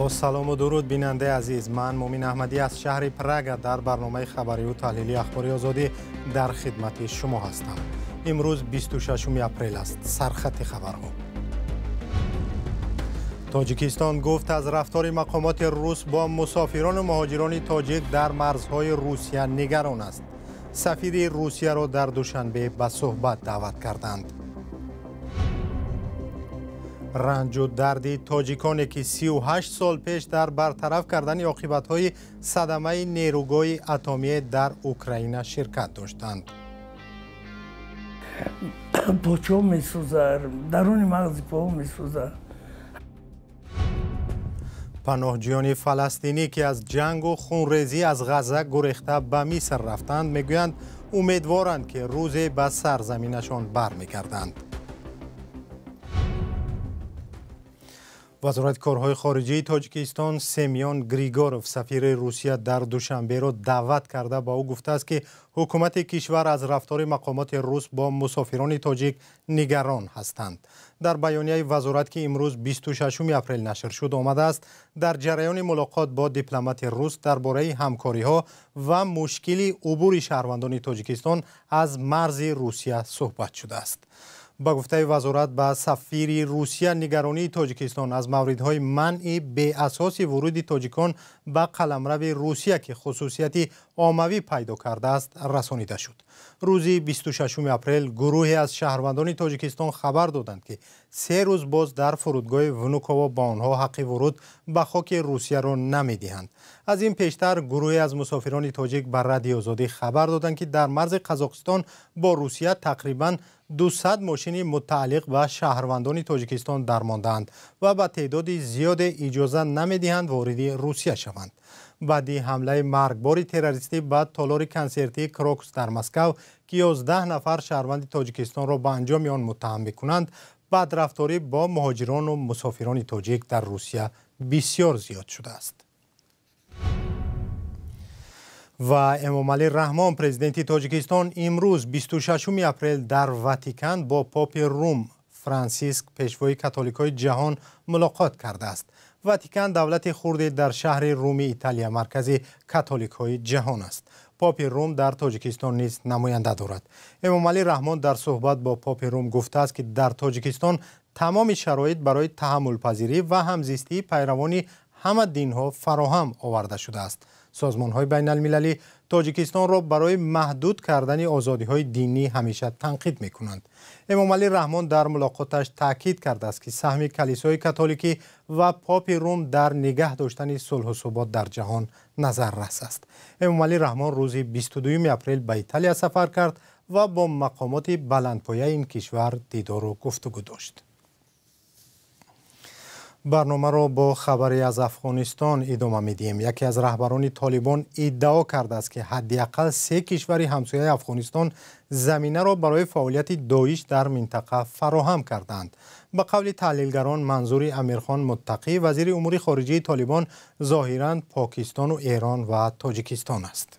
با سلام و درود بیننده عزیز، من مومین احمدی از شهر پراگ در برنامه خبری و تحلیلی اخباری آزادی در خدمت شما هستم. امروز 26 اپریل است. سرخط خبرها. تاجیکستان گفت از رفتار مقامات روس با مسافران و مهاجران تاجیک در مرزهای روسیه نگران است. سفیر روسیه را در دوشنبه به صحبت دعوت کردند. رنج و درد تاجیکانی که 38 سال پیش در برطرف کردن عاقبت‌های صدمه نیروگاه اتمی در اوکراین شرکت داشتند. پاچو می‌سوزد، درون مغز پا می‌سوزد. پناهجویان فلسطینی که از جنگ و خونریزی از غزه گریخته به مصر رفتند میگویند امیدوارند که روزی به سرزمینشان برمیگردند. وزارت کارهای خارجه تاجیکستان سمیان گریگوروف سفیر روسیه در دوشنبه را دعوت کرده با او گفته است که حکومت کشور از رفتار مقامات روس با مسافران تاجیک نگران هستند. در بیانیه وزارت که امروز 26 اپریل نشر شد آمده است در جریان ملاقات با دیپلمات روس درباره همکاری‌ها و مشکل عبور شهروندان تاجیکستان از مرز روسیه صحبت شده است. با گفته وزارت به سفیر روسیه نگرانی تاجیکستان از موردهای منع به اساس ورود تاجیکان به قلمرو روسیه که خصوصیت عاموی پیدا کرده است رسانیده شد. روز 26 اپریل گروهی از شهروندان تاجیکستان خبر دادند که 3 روز باز در فرودگاه ونوکووا با آنها حق ورود به خاک روسیه را نمی‌دهند. از این پیشتر گروهی از مسافران تاجیک بر رادیو آزادی خبر دادند که در مرز قزاقستان با روسیه تقریباً 200 ماشین متعلق به شهروندان تاجیکستان درماندند و به تعداد زیاد اجازه نمی‌دهند وارد روسیه شوند. بعدی حمله مرگبار تروریستی به تالار کنسرتی کروکس در مسکو که 11 نفر شهروند تاجیکستان را به انجام آن متهم می‌کنند، بدرفتاری با مهاجران و مسافران تاجیک در روسیه بسیار زیاد شده است. و امامعلی رحمان پرزیدنت تاجیکستان امروز 26 اپریل در واتیکان با پاپ روم فرانسیسک پیشوای کاتولیکای جهان ملاقات کرده است. واتیکان دولت خرد در شهر روم ایتالیا مرکز کاتولیکای جهان است. پاپ روم در تاجیکستان نیز نماینده دارد. امامعلی رحمان در صحبت با پاپ روم گفته است که در تاجیکستان تمام شرایط برای تحمل پذیری و همزیستی پیروان همه دین‌ها فراهم آورده شده است. سازمان‌های بین المللی تاجیکستان را برای محدود کردن آزادی‌های دینی همیشه تنقید می‌کنند. امامعلی رحمان در ملاقاتش تاکید کرده است که سهم کلیسای کاتولیکی و پاپ روم در نگه داشتن صلح و ثبات در جهان نظررس است. امامعلی رحمان روز 22 اپریل به ایتالیا سفر کرد و با مقامات بلندپایه این کشور دیدار و گفتگو داشت. برنامه را با خبری از افغانستان ادامه میدیم. یکی از رهبران طالبان ادعا کرده است که حداقل 3 کشور همسایه افغانستان زمینه را برای فعالیت داعش در منطقه فراهم کردند. به قول تحلیلگران منظور امیرخان متقی وزیر امور خارجه طالبان ظاهراً پاکستان و ایران و تاجیکستان است.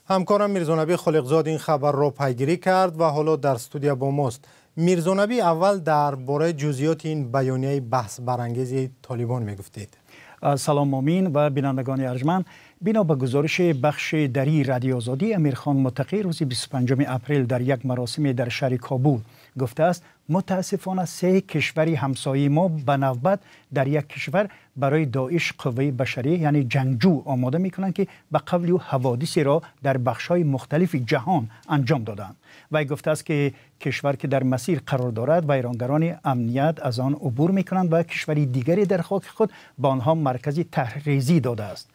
همکارم میرزانبی خالقزاد این خبر را پیگیری کرد و حالا در استودیو با ماست. میرزانبی، اول درباره جزئیات این بیانیه بحث برانگیز طالبان میگفتید. سلام مومین و بینندگان ارجمند. بنا به گزارش بخش دری رادیو آزادی، امیرخان متقی روز 25 اپریل در یک مراسم در شهر کابل گفته است متاسفانه 3 کشور همسایه ما به نوبت در یک کشور برای داعش قوه بشری یعنی جنگجو آماده میکنند که به قبل او حوادثی را در بخش‌های مختلف جهان انجام دادند. و گفته است که کشور که در مسیر قرار دارد ویرانگران امنیت از آن عبور میکنند و کشوری دیگری در خاک خود به آنها مرکزی تحریزی داده است.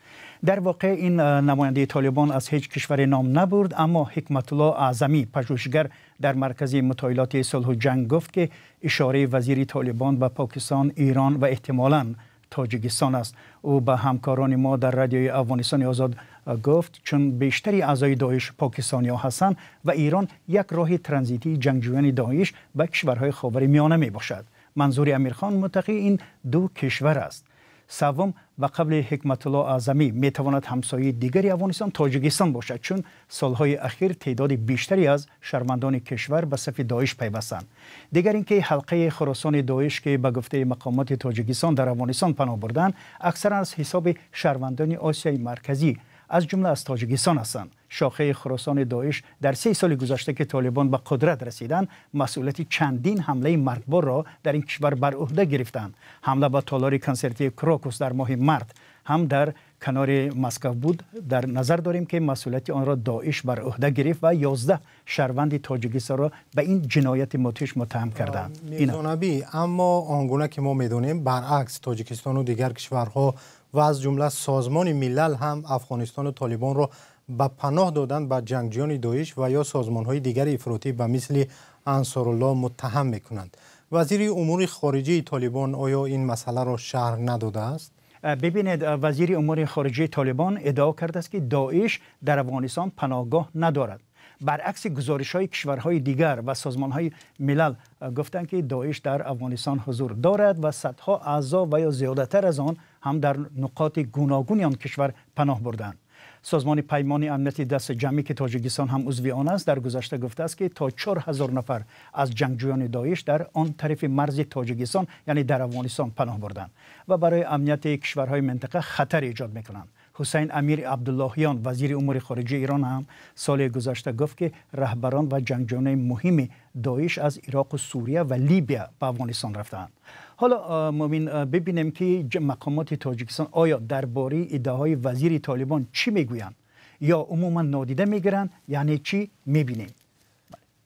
در واقع این نماینده طالبان از هیچ کشور نام نبرد، اما حکمت الله اعظمی پژوهشگر در مرکز مطالعات صلح و جنگ گفت که اشاره وزیر طالبان به پاکستان، ایران و احتمالاً تاجیکستان است. او به همکاران ما در رادیوی افغانستان آزاد گفت چون بیشتری اعضای داعش پاکستانی ها هستند و ایران یک راه ترانزیتی جنگجویان داعش به کشورهای خاورمیانه می باشد. منظور امیرخان متقی این 2 کشور است. سوم و قبل حکمت الله اعظمی می تواند همسایه دیگری افغانستان تاجیکستان باشد، چون سالهای اخیر تعداد بیشتری از شهروندان کشور به صف داعش پیوستند. دیگر اینکه حلقه خراسان داعش که به گفته مقامات تاجیکستان در افغانستان پناه بردند اکثرا از حساب شهروندان آسیای مرکزی از جمله از تاجیکستان هستند. شاخه خراسان داعش در 3 سال گذشته که طالبان به قدرت رسیدند مسئولیت چندین حمله مرگبار را در این کشور بر عهده گرفتند. حمله به تالار کنسرتی کراکوس در ماه مارت هم در کنار مسکو بود. در نظر داریم که مسئولیت آن را داعش بر عهده گرفت و 11 شهروند تاجیکستان را به این جنایت مدهش متهم کردند. میرزانبی، اما آنگونه که ما میدونیم برعکس تاجیکستان و دیگر کشورها و از جمله سازمان ملل هم افغانستان و طالبان را به پناه دادن به جنگجویان داعش و یا سازمان‌های دیگر افراطی به مثل انصارالله متهم می‌کنند. وزیر امور خارجه طالبان آیا این مسئله را شرح نداده است؟ ببینید، وزیر امور خارجه طالبان ادعا کرده است که داعش در افغانستان پناهگاه ندارد. برعکس گزارش‌های کشورهای دیگر و سازمان‌های ملل گفتند که داعش در افغانستان حضور دارد و صدها اعضا و یا زیادتر از آن هم در نقاط گوناگون آن کشور پناه بردند. سازمان پیمان امنیت دست جمعی که تاجیکستان هم عضو آن است در گذشته گفته است که تا 4000 نفر از جنگجویان داعش در آن طرف مرز تاجیکستان یعنی در افغانستان پناه بردند و برای امنیت کشورهای منطقه خطر ایجاد می‌کنند. حسین امیر عبداللهیان وزیر امور خارجه ایران هم سال گذشته گفت که رهبران و جنگجویان مهم داعش از عراق و سوریه و لیبیا به افغانستان رفتند. حالا مؤمن ببینیم که مقامات تاجیکستان آیا درباره ادعاهای وزیر طالبان چی میگویند یا عموما نادیده میگیرند، یعنی چی میبینیم.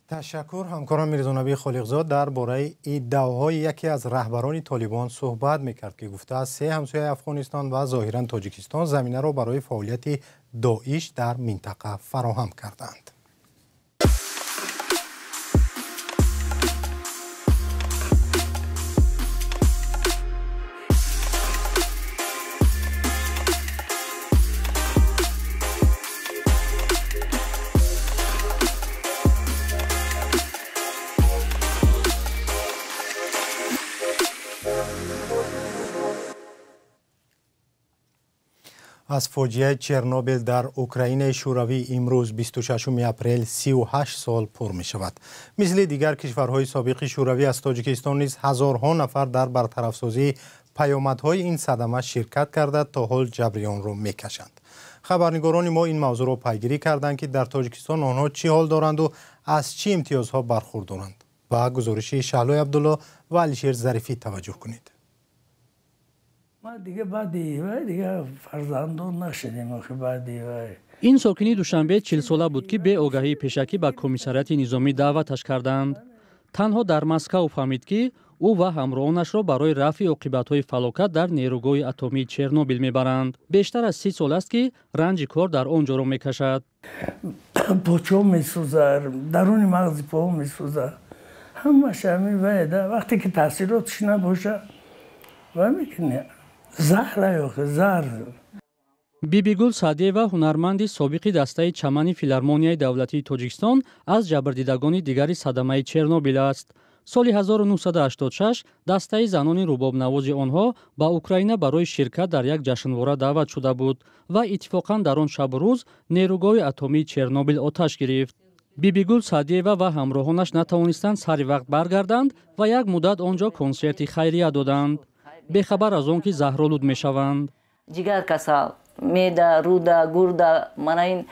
تشکر همکارم میرزانبی خالقزاد. درباره ادعاهای یکی از رهبران طالبان صحبت میکرد که گفته است 3 همسایه افغانستان و ظاهرا تاجیکستان زمینه را برای فعالیت داعش در منطقه فراهم کردند. از فاجعه چرنوبیل در اوکراین شوروی امروز 26 اپریل 38 سال پر می شود. مثل دیگر کشورهای سابق شوروی از تاجیکستان نیز هزارها نفر در برطرف سازی پیامدهای این صدمه شرکت کرده تا حال جبریان را می کشند. خبرنگاران ما این موضوع را پیگیری کردند که در تاجیکستان آنها چی حال دارند و از چه امتیازها برخوردارند. با گزارش شهلای عبدالله و علیشیر ظریفی توجه کنید. دیگه فرزندان نشدیم که بعدی این ساکنی دوشنبه 40 ساله بود که به آگاهی پیشکی به کمیساریات نظامی دعوتش کردند. تنها در مسکو فهمید که او و همراهانش را برای رفع عاقبت‌های فلاکت در نیروگاه اتمی چرنوبیل میبرند. بیشتر از 30 سال است که رنج کار در آنجا را میکشد. پاچو میسوزه، درون مغز پا میسوزه، همش همین وقتی که تاثیراتش نباشه و میکنه زهر یا زهر. بیبیگول سعدیوا هنرمندی سابق دسته چمن فیلارمونیای دولتی تاجیکستان از جبردیدگان دیگری صدمه چرنوبیل است. سال 1986 دسته زنان رباب نواز آنها به اوکراین برای شرکت در یک جشنواره دعوت شده بود و اتفاقا در آن شب و روز نیروگاه اتمی چرنوبیل آتش گرفت. بیبیگول سعدیوا و همراهانش نتوانستند سر وقت برگردند و یک مدت آنجا کنسرت خیریه دادند. بخبر از آن که زهرآلود میشوند. جگر کسال، معده، روده، گرده، من این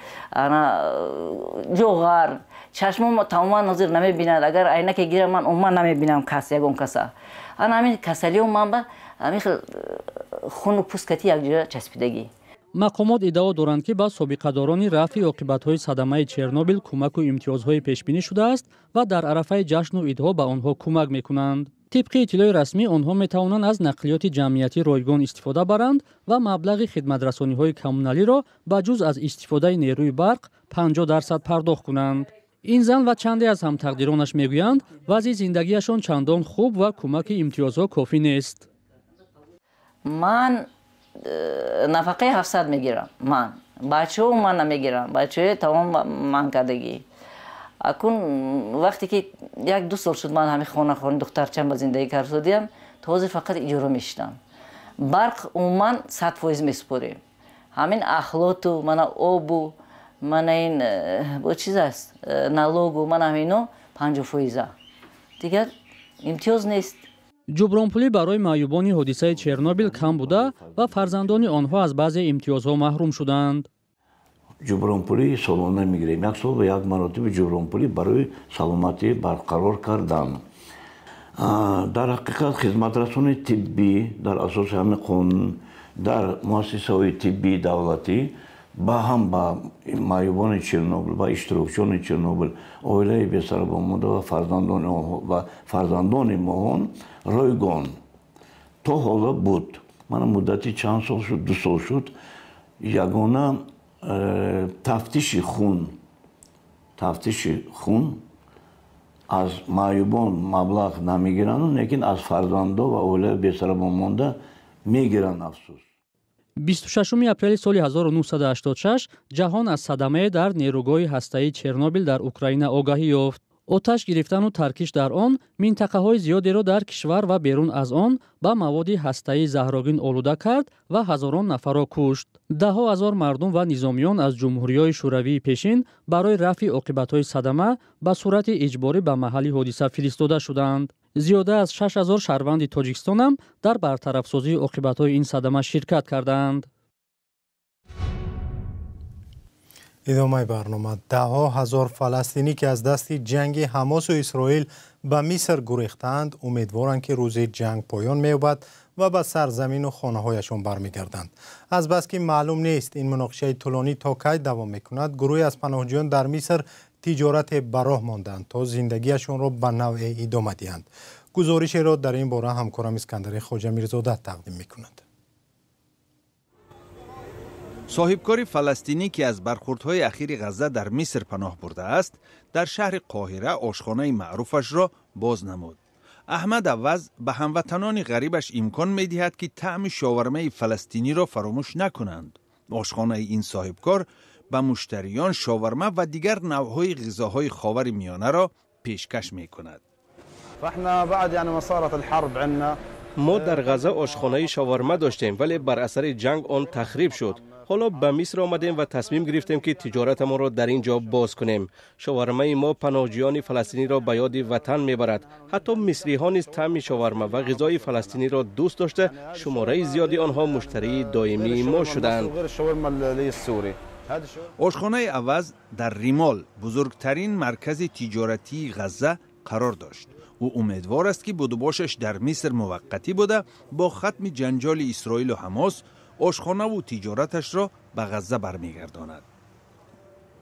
جوهر، چشمم تماما نظر نمیبیند. اگر عینک گیرم من عموما نمیبینم کس یگون کسا. همین کسلی و من به همین خون و پوسکتی یک جا چسبیدگی. مقامات ادعا دارند که با سابقه‌داران رفع عاقبت‌های صدمه چرنوبیل کمک و امتیازهای پیشبینی شده است و در عرفه جشن و عیدها به آنها کمک می‌کنند. طبق اطلاع رسمی آنها می‌توانند از نقلیات جمعیتی رایگان استفاده برند و مبلغ خدمت‌رسانی‌های کمونالی را به جز از استفاده نیروی برق 50% پرداخت کنند. این زن و چندی از همتقدیرانش میگویند وضع زندگیشان چندان خوب و کمک امتیازها کافی نیست. من نفقه 700 میگیرم. من بچه و من نمیگیرم. بچه تمام من کردگی. اکنون وقتی که 1-2 سال شد من همین خانه دخترچم با زندگی کار شدیم تازه فقط اجاره میشتم. барқ умуман 100% месупорем. ҳамин ахлоту мана обу мана ин бо чиз аст налогу мана ҳамино 50%. Дигар имтиёз нест. ҷубронпулӣ барои маъюбони ҳодисаи Чернобил кам буда ва фарзандони онҳо аз баъзе имтиёзҳо маҳрум шуданд. ҷубронпулӣ солона мегирем. як сол ва як маротиба ҷубронпулӣ барои саломатӣ барқарор кардан. дар ҳақиқат хизматрасони тиббӣ дар асоси ҳамин қонун дар муассисаҳои тиббии давлатӣ ба ҳам ба маъюбони Чернобил ва иштирокчиёни Чернобил, оилаи бесарабонмонда ва фарзандони моҳон ройгон то ҳоло буд. Мана муддати чанд сол шуд, 2 сол шуд, ягона тафтиши хун аз маъюбон маблағ намегиранд, лекин аз фарзандо ва оилаи бесарабонмонда мегиранд. афсус. 26 апрели соли 1986 ҷаҳон аз садамае дар нерӯгоҳи ҳастаии Чернобил дар Украина огаҳӣ ёфт. оташ гирифтану таркиш дар он минтақаҳои зиёдеро дар кишвар ва берун аз он ба маводи ҳастаӣ заҳрогин олуда кард ва ҳазорон нафарро кушт. даҳо ҳазор мардум ва низомиён аз ҷумҳуриҳои шӯравии пешин барои рафъи оқибатҳои садама ба сурати иҷборӣ ба маҳалли ҳодиса фиристода шуданд. зиёда аз 6000 шаҳрванди Тоҷикистон ҳам дар бартарафсозии оқибатҳои ин садама ширкат карданд. идомаи барнома. даҳо ҳазор фаластинӣ ки аз дасти ҷанги ҳамосу исроил ба Миср гурехтаанд, умедворанд ки рӯзе ҷанг поён меёбад ва ба сарзамину хонаҳояшон бармегарданд. азбаски маълум нест ин муноқишаи тӯлонӣ то кай давом мекунад, гурӯҳе аз паноҳҷӯён дар Миср тиҷорате ба роҳ монданд то зиндагиашонро ба навъе идома диҳанд. гузоришеро дар ин бора ҳамкорам Искандари Хоҷамирзода тақдим мекунад. соҳибкори фаластинӣ ки аз бархурдҳои ахири ғазза дар Миср паноҳ бурдааст, дар шаҳри Қоҳира ошхонаи маъруфашро боз намуд. аҳмад Авваз ба ҳамватанони ғарибаш имкон медиҳад ки таъми шовармаи фаластиниро фаромӯш накунанд. ошхонаи ин соҳибкор ба муштариён шоварма ва дигар навъҳои ғизоҳои ховари миёнаро пешкаш мекунад. мо дар ғазза ошхонаи шоварма доштем, вале бар асари ҷанг он тахриб шуд. ҳоло ба Миср омадем ва тасмим гирифтем ки тиҷоратамонро дар ин ҷо боз кунем. шовармаи мо паноҳҷӯёни фаластиниро ба ёди ватан мебарад. ҳатто мисриҳо низ таъми шоварма ва ғизои фаластиниро дӯст дошта, шумораи зиёди онҳо муштарии доимии мо шуданд. ошхонаи Авваз дар Римол, бузургтарин маркази тиҷоратии ғазза, қарор дошт. ӯ умедвор аст ки будубошаш дар Миср муваққатӣ буда бо хатми ҷанҷоли Исроилу Ҳамос ошхонаву тиҷораташро ба ғазза бармегардонад.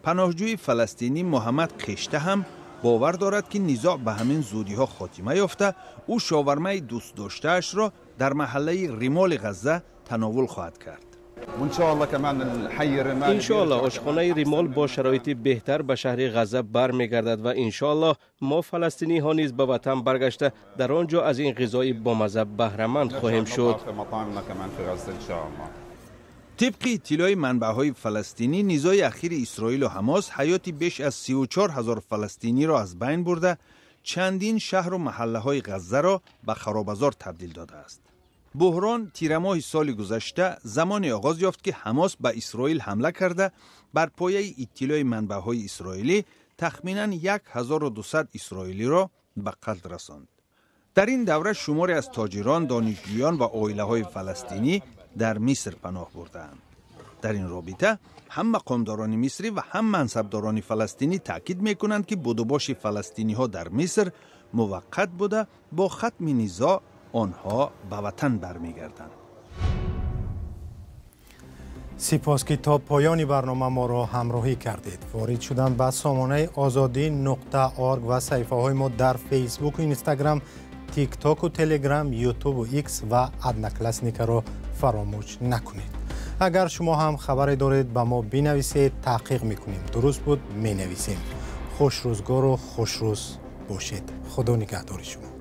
паноҳҷӯи фаластинӣ Муҳаммад Қишта ҳам бовар дорад ки низоъ ба ҳамин зудиҳо хотима ёфта, ӯ шовармаи дӯстдоштаашро дар маҳаллаи Римоли ғазза тановул хоҳад кард. иншоалло ошхонаи Римол бо шароити беҳтар ба шаҳри ғазза бармегардад ва иншоалло мо фаластиниҳо низ ба ватан баргашта дар он ҷо аз ин ғизои бомазза баҳраманд хоҳем шуд. тибқи иттилои манбаъҳои фаластинӣ, низои ахири Исроилу Ҳамос ҳаёти беш аз 34 000 фаластиниро аз байн бурда, чандин шаҳру маҳаллаҳои ғаззаро ба харобазор табдил додааст. буҳрон тирамоҳи соли гузашта замоне оғоз ёфт ки Ҳамос ба Исроил ҳамла карда, бар пояи иттилои манбаъҳои исроилӣ тахминан 1200 исроилиро ба қатл расонд. дар ин давра шуморе аз тоҷирон, донишҷӯён ва оилаҳои фаластинӣ дар Миср паноҳ бурдаанд. дар ин робита ҳам мақомдорони мисрӣ ва ҳам мансабдорони фаластинӣ таъкид мекунанд ки будубоши фаластиниҳо дар Миср муваққат буда бо хатми низоъ онҳо ба ватан бармегарданд. сипос ки то поёни барнома моро ҳамроҳӣ кардед. ворид шудан ба сомонаи озодӣ.орг ва саҳифаҳои мо дар фейсбуку инстаграм, тиктоку телеграм, ютубу икс ва Одноклассникаро фаромӯш накунед. агар шумо ҳам хабаре доред ба мо бинависед, таҳқиқ мекунем. дуруст буд менависем. хушрӯзгору хушрӯз бошед. худо нигаҳдори шумо.